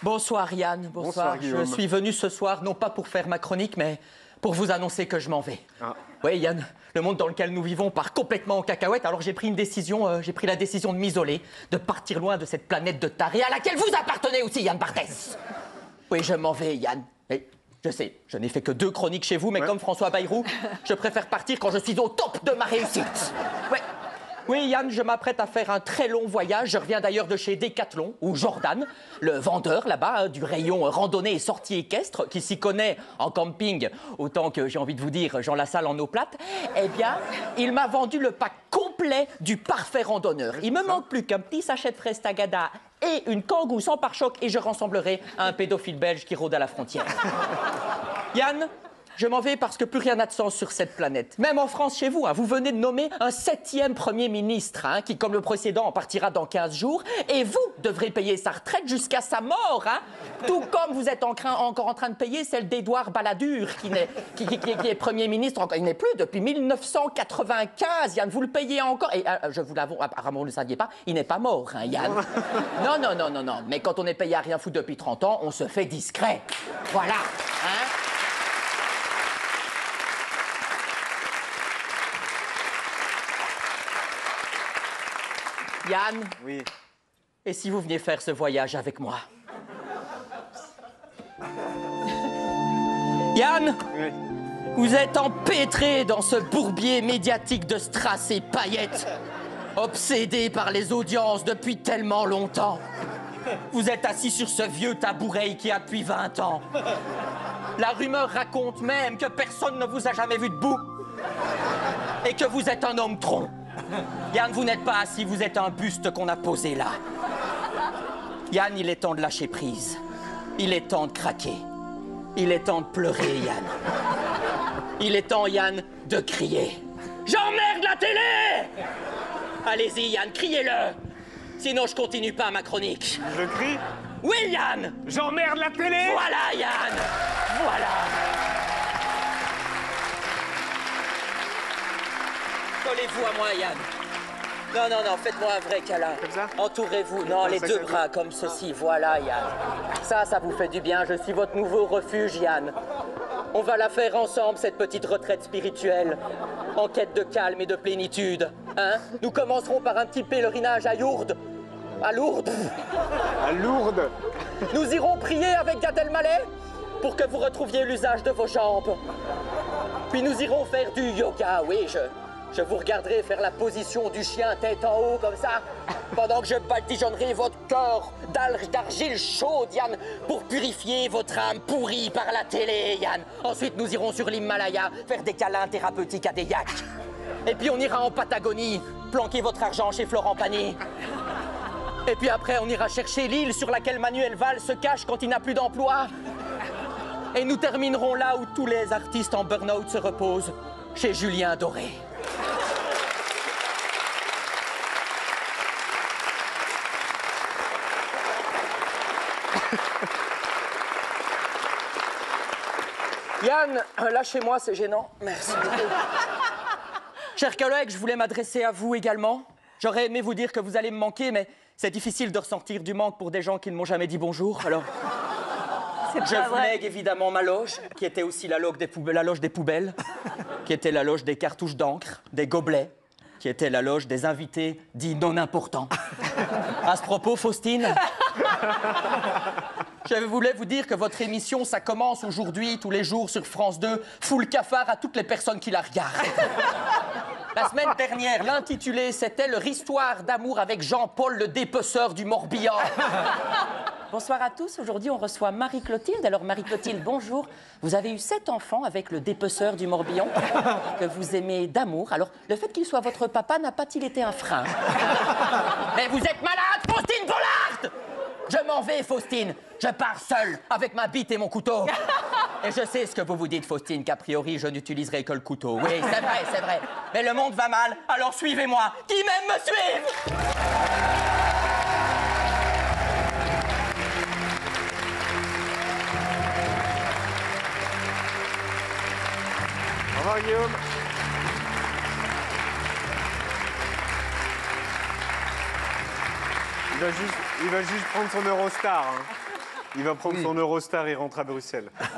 Bonsoir Yann, bonsoir. Je suis venu ce soir, non pas pour faire ma chronique, mais pour vous annoncer que je m'en vais. Oui Yann, le monde dans lequel nous vivons part complètement en cacahuète, alors j'ai pris la décision de m'isoler, de partir loin de cette planète de tarés à laquelle vous appartenez aussi, Yann Barthès. Oui, je m'en vais, Yann. Et je sais, je n'ai fait que 2 chroniques chez vous, mais comme François Bayrou, je préfère partir quand je suis au top de ma réussite. Ouais. Oui, Yann, je m'apprête à faire un très long voyage. Je reviens d'ailleurs de chez Decathlon, où Jordan, le vendeur là-bas, du rayon randonnée et sortie équestre, qui s'y connaît en camping, autant que j'ai envie de vous dire Jean Lassalle en eau plate, eh bien, il m'a vendu le pack complet du parfait randonneur. Il me manque plus qu'un petit sachet de fraises Tagada et une kangou sans pare-choc et je ressemblerai à un pédophile belge qui rôde à la frontière. Yann, je m'en vais parce que plus rien n'a de sens sur cette planète. Même en France, chez vous, vous venez de nommer un 7e Premier ministre, qui, comme le précédent, partira dans 15 jours. Et vous devrez payer sa retraite jusqu'à sa mort, tout comme vous êtes encore en train de payer celle d'Édouard Balladur, qui est Premier ministre, il n'est plus depuis 1995. Yann, vous le payez encore. Et je vous l'avoue, apparemment, vous ne le saviez pas, il n'est pas mort, Yann. Non. Mais quand on est payé à rien foutre depuis 30 ans, on se fait discret. Voilà, Yann, oui. Et si vous veniez faire ce voyage avec moi? Yann, oui. Vous êtes empêtré dans ce bourbier médiatique de strass et paillettes, obsédé par les audiences depuis tellement longtemps. Vous êtes assis sur ce vieux tabouret qui a depuis 20 ans. La rumeur raconte même que personne ne vous a jamais vu debout et que vous êtes un homme tronc. Yann, vous n'êtes pas assis, vous êtes un buste qu'on a posé là. Yann, il est temps de lâcher prise. Il est temps de craquer. Il est temps de pleurer, Yann. Il est temps, Yann, de crier. J'emmerde la télé! Allez-y, Yann, criez-le! Sinon, je continue pas ma chronique. Je crie? Oui, Yann! J'emmerde la télé! Voilà, Yann! Voilà! Collez-vous à moi, Yann. Non, faites-moi un vrai câlin. Comme ça? Entourez-vous. Non, les 2 bras comme ceci. Voilà, Yann. Ça vous fait du bien. Je suis votre nouveau refuge, Yann. On va la faire ensemble, cette petite retraite spirituelle. En quête de calme et de plénitude. Nous commencerons par un petit pèlerinage à Lourdes. À Lourdes? À Lourdes? Nous irons prier avec Gad Elmaleh pour que vous retrouviez l'usage de vos jambes. Puis nous irons faire du yoga, oui, je vous regarderai faire la position du chien tête en haut comme ça, pendant que je badigeonnerai votre corps d'argile chaude, Yann, pour purifier votre âme pourrie par la télé, Yann. Ensuite, nous irons sur l'Himalaya faire des câlins thérapeutiques à des yaks. Et puis on ira en Patagonie, planquer votre argent chez Florent Pagny. Et puis après, on ira chercher l'île sur laquelle Manuel Valls se cache quand il n'a plus d'emploi. Et nous terminerons là où tous les artistes en burn-out se reposent, chez Julien Doré. Yann, lâchez-moi, c'est gênant. Merci beaucoup. Chers collègues, je voulais m'adresser à vous également. J'aurais aimé vous dire que vous allez me manquer, mais c'est difficile de ressentir du manque pour des gens qui ne m'ont jamais dit bonjour, alors... Je vous lègue évidemment ma loge, qui était aussi la loge des poubelles, qui était la loge des cartouches d'encre, des gobelets, qui était la loge des invités dits non importants. À ce propos, Faustine, je voulais vous dire que votre émission, ça commence aujourd'hui, tous les jours, sur France 2, full cafard à toutes les personnes qui la regardent. La semaine dernière, l'intitulé, c'était leur histoire d'amour avec Jean-Paul, le dépeceur du Morbihan. Bonsoir à tous. Aujourd'hui, on reçoit Marie-Clotilde. Alors, Marie-Clotilde, bonjour. Vous avez eu 7 enfants avec le dépeceur du Morbihan, que vous aimez d'amour. Alors, le fait qu'il soit votre papa n'a-t-il été un frein? Mais vous êtes malade, Faustine Bollard! Je m'en vais, Faustine. Je pars seule, avec ma bite et mon couteau. Et je sais ce que vous vous dites, Faustine, qu'a priori, je n'utiliserai que le couteau. Oui, c'est vrai. Mais le monde va mal, alors suivez-moi. Qui m'aime me suive! Au revoir, Guillaume. Il va juste prendre son Eurostar. Il va prendre son Eurostar et rentre à Bruxelles.